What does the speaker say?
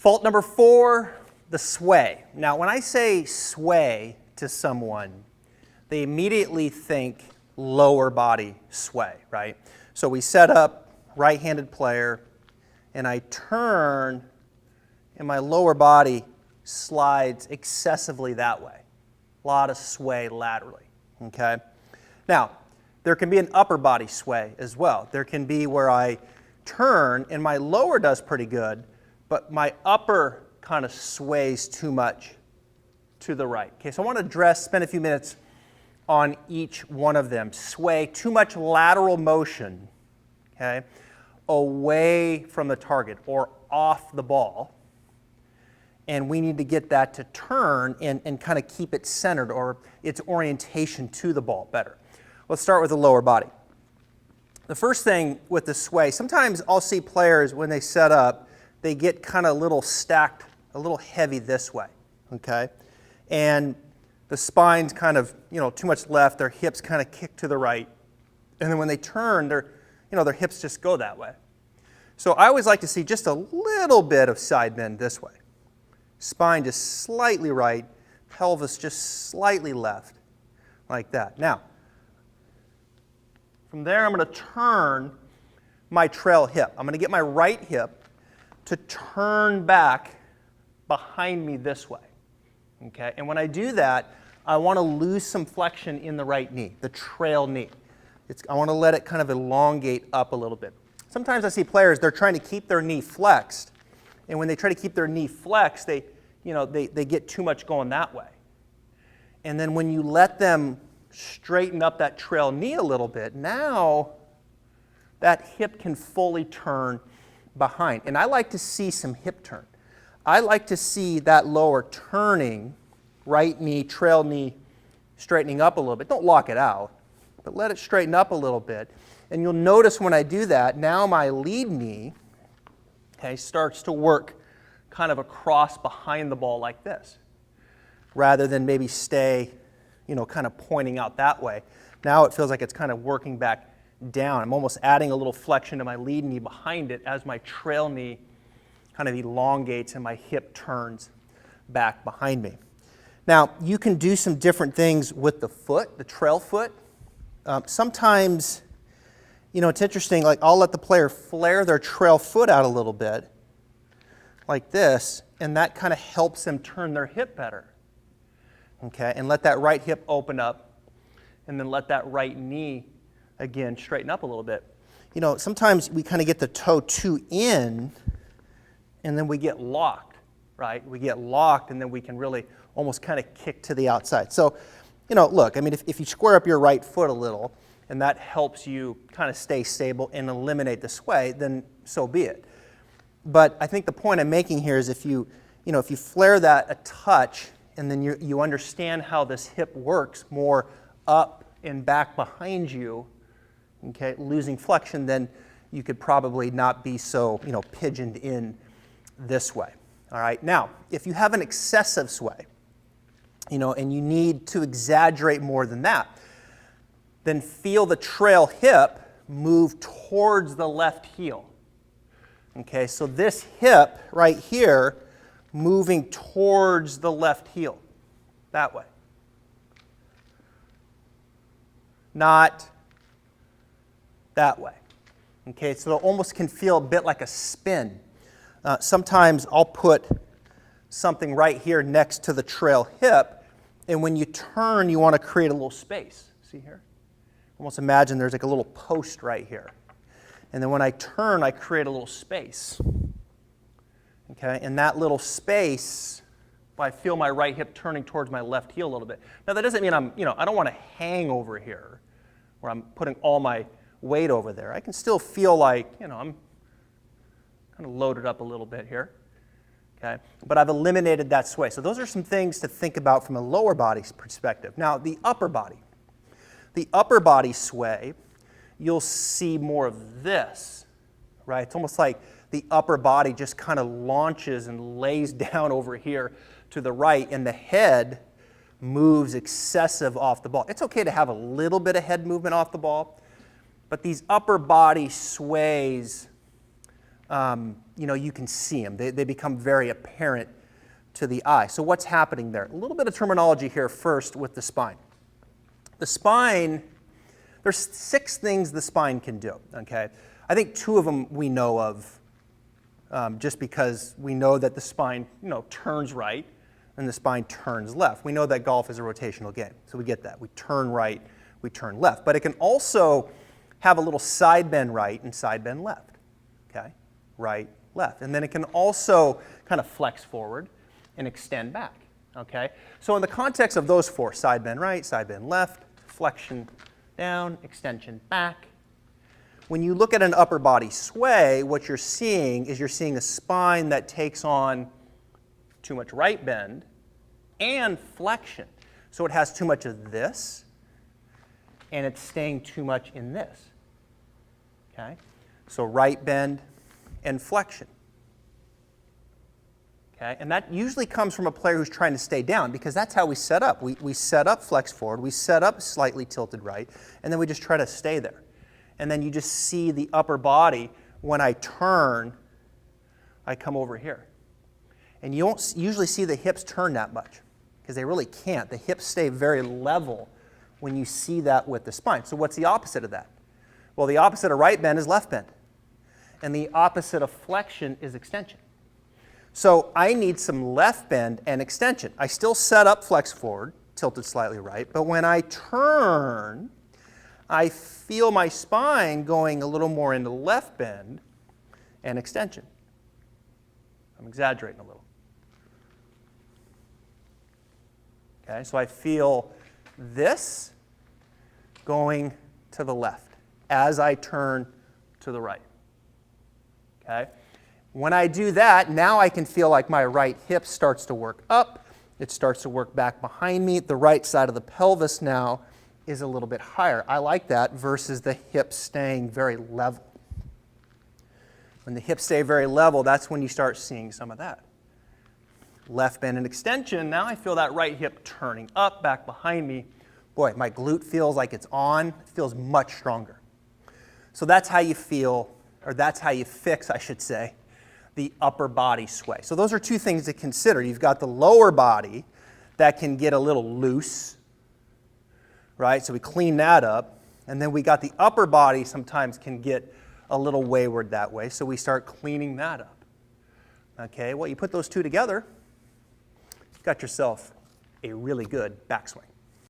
Fault number 4, the sway. Now, when I say sway to someone, they immediately think lower body sway, right? So we set up right-handed player, and I turn, and my lower body slides excessively that way. A lot of sway laterally, okay? Now, there can be an upper body sway as well. There can be where I turn, and my lower does pretty good, but my upper kind of sways too much to the right. Okay, so I want to spend a few minutes on each one of them. Sway, too much lateral motion, okay, away from the target or off the ball. And we need to get that to turn and kind of keep it centered or its orientation to the ball better. Let's start with the lower body. The first thing with the sway, sometimes I'll see players when they set up, they get kind of a little stacked, a little heavy this way, okay? And the spine's kind of, too much left, their hips kind of kick to the right. And then when they turn, their hips just go that way. So I always like to see just a little bit of side bend this way. Spine just slightly right, pelvis just slightly left, like that. Now, from there I'm going to turn my trail hip. I'm going to get my right hip to turn back behind me this way, okay? And when I do that, I want to lose some flexion in the right knee, the trail knee. I want to let it kind of elongate up a little bit. Sometimes I see players, they're trying to keep their knee flexed, and when they try to keep their knee flexed, they get too much going that way. And then when you let them straighten up that trail knee a little bit, now that hip can fully turn behind. And I like to see some hip turn. I like to see that lower turning, right knee, trail knee, straightening up a little bit. Don't lock it out, but let it straighten up a little bit. And you'll notice when I do that, now my lead knee, okay, starts to work kind of across behind the ball like this, rather than maybe stay, kind of pointing out that way. Now it feels like it's kind of working back down. I'm almost adding a little flexion to my lead knee behind it as my trail knee kind of elongates and my hip turns back behind me. Now, you can do some different things with the foot, the trail foot. Sometimes, it's interesting, like I'll let the player flare their trail foot out a little bit, like this, and that kind of helps them turn their hip better. Okay, and let that right hip open up, and then let that right knee again, straighten up a little bit. Sometimes we kind of get the toe too in, and then we get locked, right? We get locked, and then we can really almost kind of kick to the outside. So, look, I mean, if you square up your right foot a little, and that helps you kind of stay stable and eliminate the sway, then so be it. But I think the point I'm making here is if you flare that a touch, and then you understand how this hip works more up and back behind you, okay, losing flexion, then you could probably not be so, pigeoned in this way. All right, now, if you have an excessive sway, and you need to exaggerate more than that, then feel the trail hip move towards the left heel. Okay, so this hip right here moving towards the left heel, that way. Not that way. Okay, so it almost can feel a bit like a spin. Sometimes I'll put something right here next to the trail hip, and when you turn, you want to create a little space. See here? Almost imagine there's like a little post right here. And then when I turn, I create a little space. Okay, and that little space, I feel my right hip turning towards my left heel a little bit. Now that doesn't mean I don't want to hang over here, where I'm putting all my weight over there. I can still feel like, I'm kind of loaded up a little bit here, okay? But I've eliminated that sway. So those are some things to think about from a lower body perspective. Now, the upper body. The upper body sway, you'll see more of this, right? It's almost like the upper body just kind of launches and lays down over here to the right, and the head moves excessive off the ball. It's okay to have a little bit of head movement off the ball, but these upper body sways, you can see them. They become very apparent to the eye. So what's happening there? A little bit of terminology here first with the spine. The spine, there's 6 things the spine can do, okay? I think 2 of them we know of just because we know that the spine, turns right and the spine turns left. We know that golf is a rotational game, so we get that. We turn right, we turn left. But it can also have a little side bend right and side bend left, okay? Right, left. And then it can also kind of flex forward and extend back, okay? So in the context of those 4, side bend right, side bend left, flexion down, extension back, when you look at an upper body sway, what you're seeing is a spine that takes on too much right bend and flexion. So it has too much of this, and it's staying too much in this, okay? So right bend and flexion. Okay? And that usually comes from a player who's trying to stay down, because that's how we set up. We set up flex forward, we set up slightly tilted right, and then we just try to stay there. And then you just see the upper body, when I turn, I come over here. And you won't usually see the hips turn that much, because they really can't. The hips stay very level when you see that with the spine. So what's the opposite of that? Well, the opposite of right bend is left bend. And the opposite of flexion is extension. So I need some left bend and extension. I still set up flex forward, tilted slightly right, but when I turn, I feel my spine going a little more into left bend and extension. I'm exaggerating a little. Okay, so I feel this going to the left as I turn to the right. Okay? When I do that, now I can feel like my right hip starts to work up. It starts to work back behind me. The right side of the pelvis now is a little bit higher. I like that versus the hips staying very level. When the hips stay very level, that's when you start seeing some of that. Left bend and extension, now I feel that right hip turning up, back behind me. Boy, my glute feels like it's on. It feels much stronger. So that's how you feel, or that's how you fix, I should say, the upper body sway. So those are 2 things to consider. You've got the lower body that can get a little loose, right? So we clean that up. And then we got the upper body sometimes can get a little wayward that way. So we start cleaning that up. Okay, well, you put those 2 together, you've got yourself a really good backswing.